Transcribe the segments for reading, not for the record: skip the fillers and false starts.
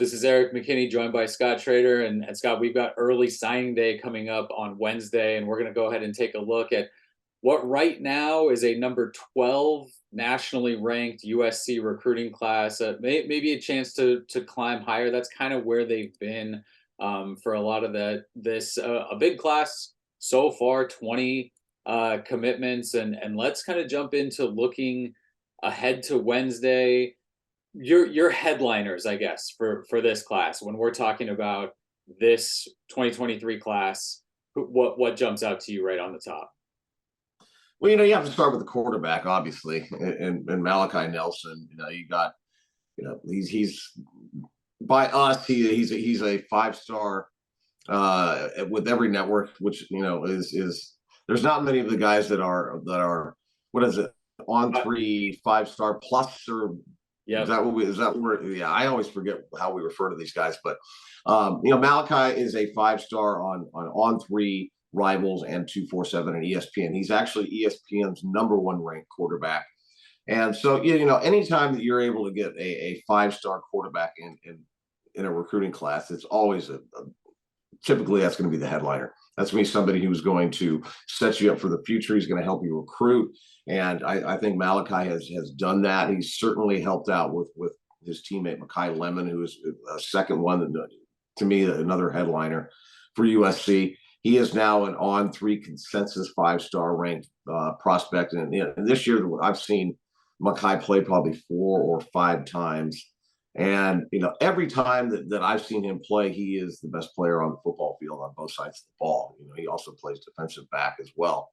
This is Erik McKinney, joined by Scott Schrader. And Scott, we've got early signing day coming up on Wednesday, and we're going to go ahead and take a look at what right now is a number 12 nationally ranked USC recruiting class. Maybe a chance to climb higher. That's kind of where they've been for a lot of a big class so far, 20 commitments. And let's kind of jump into looking ahead to Wednesday. Your headliners, I guess, for this class when we're talking about this 2023 class. What jumps out to you right on the top? Well, you have to start with the quarterback, obviously, and Malachi Nelson. You got, he's by us, he's a 5-star with every network, which is there's not many of the guys that are what is it, on 3 5-star plus, or yeah, yeah, I always forget how we refer to these guys, but Malachi is a 5-star on 3 Rivals and 247 and ESPN. He's actually ESPN's #1 ranked quarterback. And so, anytime that you're able to get a 5-star quarterback in a recruiting class, it's always typically that's going to be the headliner. That's going to be somebody who's going to set you up for the future. He's going to help you recruit. And I think Malachi has done that. He's certainly helped out with his teammate, Makai Lemon, who is a second one, to me, another headliner for USC. He is now an on 3 consensus 5-star ranked prospect. And this year, I've seen Makai play probably 4 or 5 times. And, every time that I've seen him play, he is the best player on the football field on both sides of the ball. He also plays defensive back as well.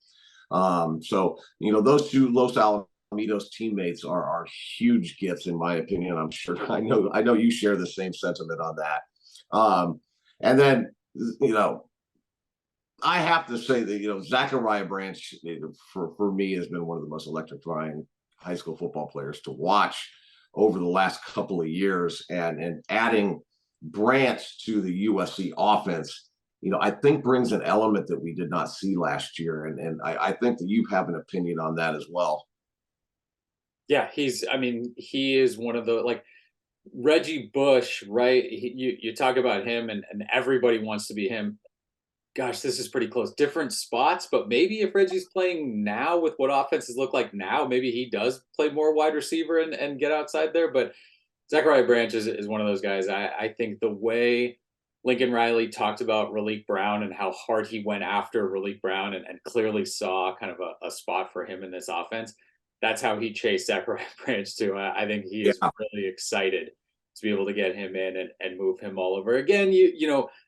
So, those two Los Alamitos teammates are huge gifts, in my opinion. I'm sure I know you share the same sentiment on that. And then, I have to say that, Zachariah Branch, for me, has been one of the most electrifying high school football players to watch over the last couple of years. And adding Branch to the USC offense, I think brings an element that we did not see last year. And I think that you have an opinion on that as well. Yeah, he is one of the, Reggie Bush, right? You talk about him, and everybody wants to be him. Gosh, this is pretty close. Different spots, but maybe if Reggie's playing now with what offenses look like now, maybe he does play more wide receiver and get outside there. But Zachariah Branch is one of those guys. I think the way Lincoln Riley talked about Raleek Brown and how hard he went after Raleek Brown and clearly saw kind of a spot for him in this offense, that's how he chased Zachariah Branch too. I think he is really excited to be able to get him in and move him all over again.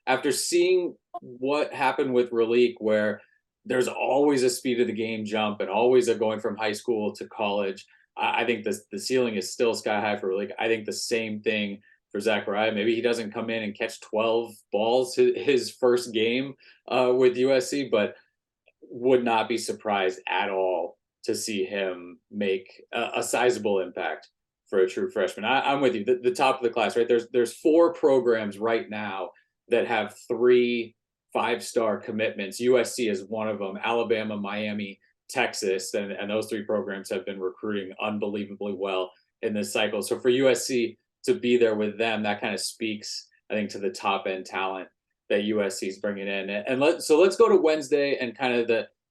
After seeing what happened with Raleek, where there's always a speed of the game jump and always a going from high school to college, I think the ceiling is still sky high for Raleek. I think the same thing for Zachariah. Maybe he doesn't come in and catch 12 balls his first game with USC, but would not be surprised at all to see him make a sizable impact for a true freshman. I'm with you. The top of the class, right? There's 4 programs right now that have 3 5-star commitments. USC is one of them. Alabama, Miami, Texas, and those 3 programs have been recruiting unbelievably well in this cycle. So for USC to be there with them, that kind of speaks, I think, to the top end talent that USC is bringing in. And let's go to Wednesday and kind of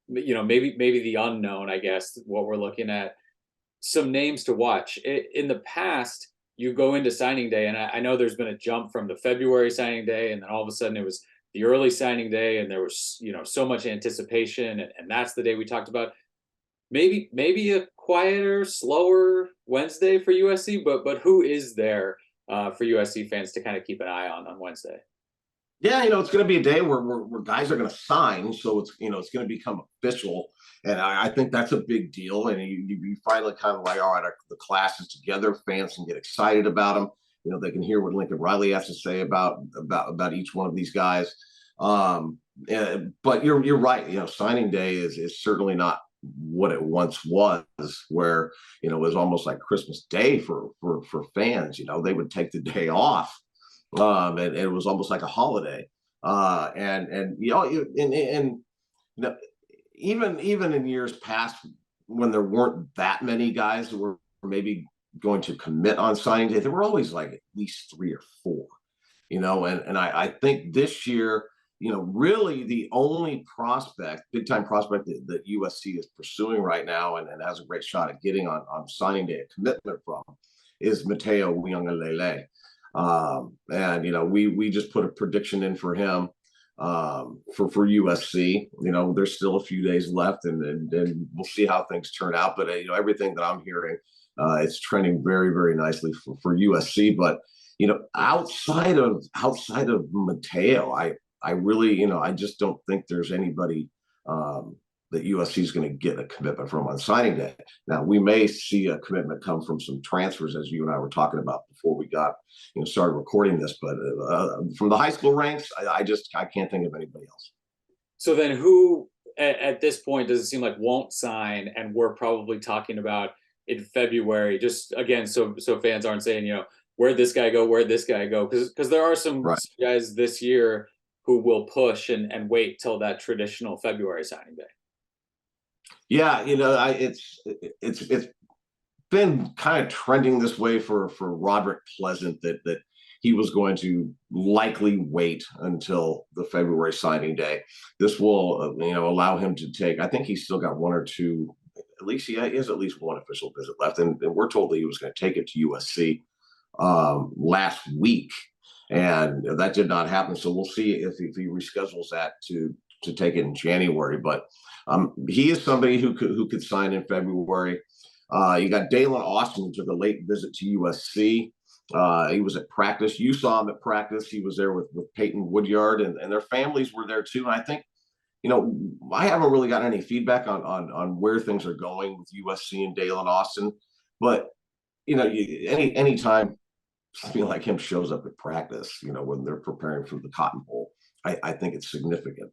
maybe the unknown, I guess, what we're looking at. Some names to watch. In the past, you go into signing day, and I know there's been a jump from the February signing day, and then all of a sudden it was the early signing day, and there was so much anticipation, and that's the day we talked about. Maybe a quieter, slower Wednesday for USC, but who is there for USC fans to kind of keep an eye on Wednesday? Yeah, it's going to be a day where guys are going to sign, so it's going to become official, and I think that's a big deal. And you finally kind of like, all right, the class is together. Fans can get excited about them. They can hear what Lincoln Riley has to say about each one of these guys. But you're right. Signing day is certainly not what it once was, where it was almost like Christmas Day for fans. They would take the day off. And it was almost like a holiday. Even in years past, when there weren't that many guys that were maybe going to commit on signing day, there were always like at least 3 or 4. and I think this year, really the only prospect, big time prospect that USC is pursuing right now and has a great shot at getting on signing day a commitment from is Mateo Uiagalelei. And we just put a prediction in for him for USC. There's still a few days left, and we'll see how things turn out. But everything that I'm hearing, it's trending very, very nicely for USC. But outside of Mateo, I really, I just don't think there's anybody that USC is going to get a commitment from on signing day. Now, we may see a commitment come from some transfers, as you and I were talking about before we got started recording this. But from the high school ranks, I can't think of anybody else. So then, who at this point does it seem like won't sign, and we're probably talking about in February? Just again, so fans aren't saying where'd this guy go, where'd this guy go, because there are some guys this year who will push and wait till that traditional February signing day. Yeah, it's been kind of trending this way for Roderick Pleasant that he was going to likely wait until the February signing day. This will allow him to take. I think he's still got one or two. At least he has at least one official visit left, and we're told that he was going to take it to USC last week, and that did not happen. So we'll see if he reschedules that to take it in January. But he is somebody who could sign in February. You got Dalen Austin, who took a late visit to USC. He was at practice. You saw him at practice. He was there with Peyton Woodyard, and their families were there too. And I think, I haven't really gotten any feedback on where things are going with USC and Dalen Austin. But, anytime something like him shows up at practice, when they're preparing for the Cotton Bowl, I think it's significant.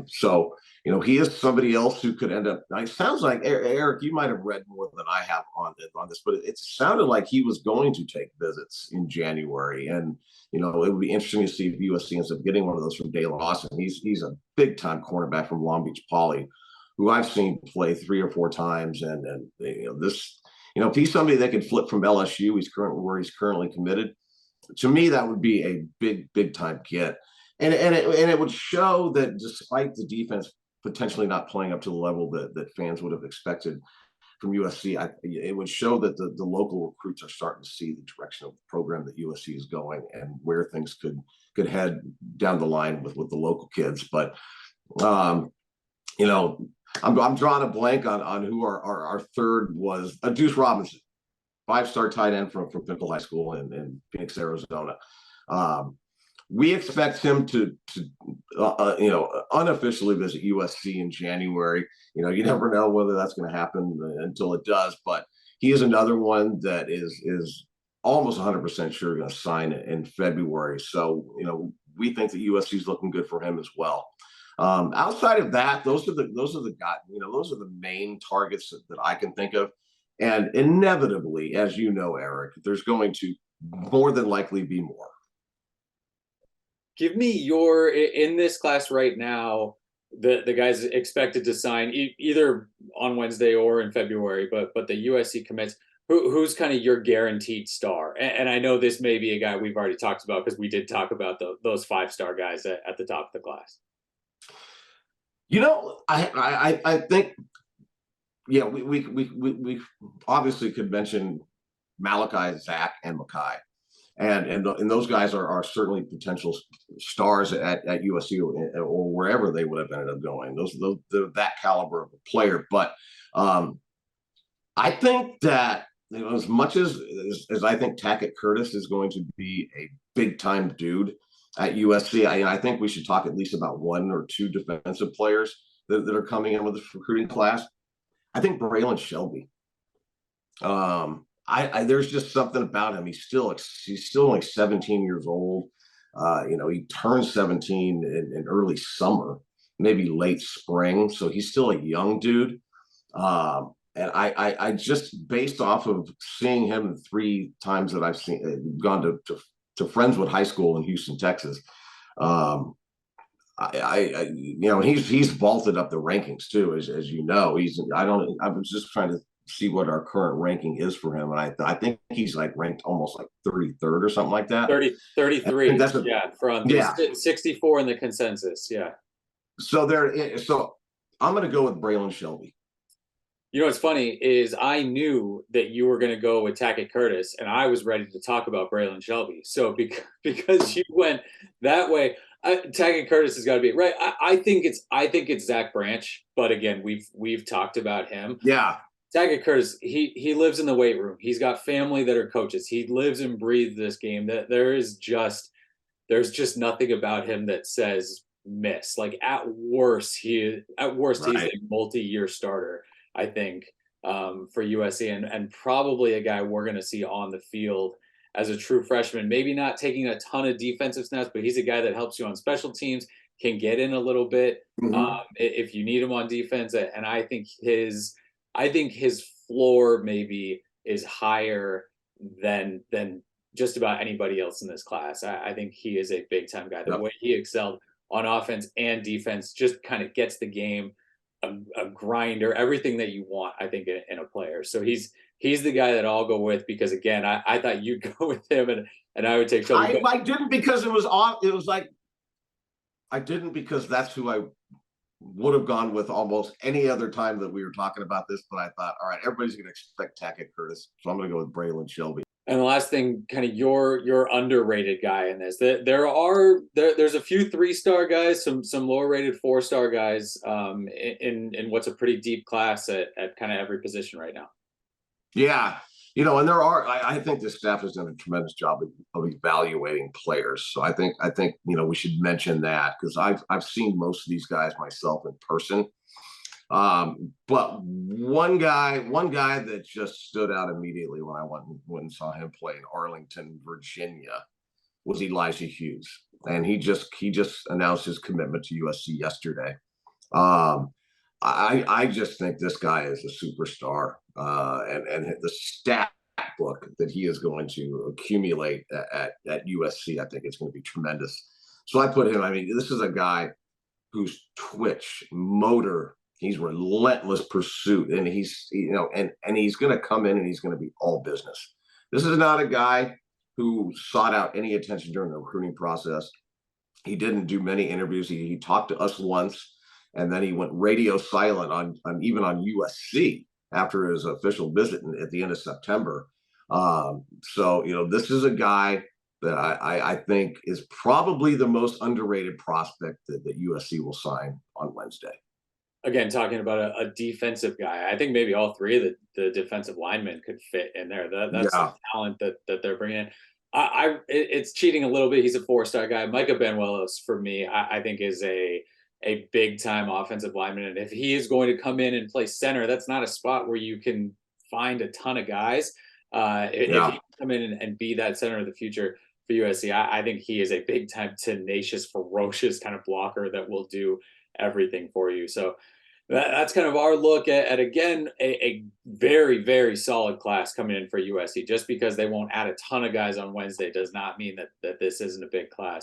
So, he is somebody else who could end up. It sounds like, Erik, you might have read more than I have on this, but it sounded like he was going to take visits in January. And, it would be interesting to see if USC ends up getting one of those from Dalen Austin. He's a big time cornerback from Long Beach Poly, who I've seen play 3 or 4 times. And this, if he's somebody that could flip from LSU, where he's currently committed. To me, that would be a big time get. And it would show that despite the defense potentially not playing up to the level that fans would have expected from USC, it would show that the local recruits are starting to see the direction of the program that USC is going and where things could head down the line with the local kids. But I'm drawing a blank on who our third was. Deuce Robinson, 5-star tight end from Pinnacle High School in Phoenix, Arizona. We expect him to unofficially visit USC in January. You never know whether that's going to happen until it does, but he is another one that is almost 100% sure going to sign it in February. So, we think that USC is looking good for him as well. Outside of that, those are the guys, those are the main targets that I can think of. And inevitably, as you know, Erik, there's going to more than likely be more. Give me in this class right now, the guys expected to sign either on Wednesday or in February, but the USC commits. Who's kind of your guaranteed star? And I know this may be a guy we've already talked about because we did talk about those 5-star guys at the top of the class. I think, yeah, we obviously could mention Malachi, Zach, and Makai. And those guys are certainly potential stars at USC or wherever they would have ended up going. They're that caliber of a player. But I think that as much as I think Tackett Curtis is going to be a big time dude at USC, I think we should talk at least about 1 or 2 defensive players that are coming in with this recruiting class. I think Braylon Shelby. There's just something about him. He's still only 17 years old. He turned 17 in early summer, maybe late spring. So he's still a young dude. And I just, based off of seeing him 3 times that I've gone to Friendswood High School in Houston, Texas. He's vaulted up the rankings too, as you know. I was just trying to see what our current ranking is for him, and I think he's like ranked almost like 33rd or something like that. 33. That's a Yeah, from the yeah. 64 in the consensus. Yeah. So I'm going to go with Braylon Shelby. You know what's funny is I knew that you were going to go with Tackett Curtis, and I was ready to talk about Braylon Shelby. So because you went that way, Tackett Curtis has got to be right. I think it's Zach Branch, but again, we've talked about him. Yeah, Tackett Curtis, he lives in the weight room. He's got family that are coaches. He lives and breathes this game. That there's just nothing about him that says miss. Like at worst he's right. a multi-year starter, I think, for USC, and probably a guy we're going to see on the field as a true freshman. Maybe not taking a ton of defensive snaps, but he's a guy that helps you on special teams, can get in a little bit if you need him on defense. And I think his floor maybe is higher than just about anybody else in this class. I think he is a big time guy. The Yep. way he excelled on offense and defense just kind of gets the game, a grinder, everything that you want, I think, in a player. So he's the guy that I'll go with because again, I thought you'd go with him and I would take Shelby. I didn't because it was off. It was like I didn't because that's who I would have gone with almost any other time that we were talking about this. But I thought, all right, everybody's going to expect Tackett Curtis, so I'm going to go with Braylon Shelby. And the last thing, kind of your underrated guy in this. There's a few 3-star guys, some lower rated 4-star guys in what's a pretty deep class at kind of every position right now. Yeah, and there are. I think the staff has done a tremendous job of evaluating players. So I think we should mention that because I've seen most of these guys myself in person. But one guy that just stood out immediately when I went and saw him play in Arlington, Virginia, was Elijah Hughes, and he just announced his commitment to USC yesterday. I just think this guy is a superstar, and the stat book that he is going to accumulate at USC, I think it's going to be tremendous. So I put him. I mean, this is a guy whose twitch, motor, he's relentless pursuit, and he's he's going to come in and he's going to be all business. This is not a guy who sought out any attention during the recruiting process. He didn't do many interviews. He talked to us once, and then he went radio silent on even on USC after his official visit at the end of September. So this is a guy that I think is probably the most underrated prospect that USC will sign on Wednesday. Again, talking about a defensive guy, I think maybe all three of the defensive linemen could fit in there. That's the talent that they're bringing in. It's cheating a little bit. He's a 4-star guy. Micah Benuelos, for me, I think is a big time offensive lineman. And if he is going to come in and play center, that's not a spot where you can find a ton of guys. If he can come in and be that center of the future for USC, I think he is a big time, tenacious, ferocious kind of blocker that will do everything for you. So that's kind of our look at again, a very, very solid class coming in for USC. Just because they won't add a ton of guys on Wednesday does not mean that this isn't a big class.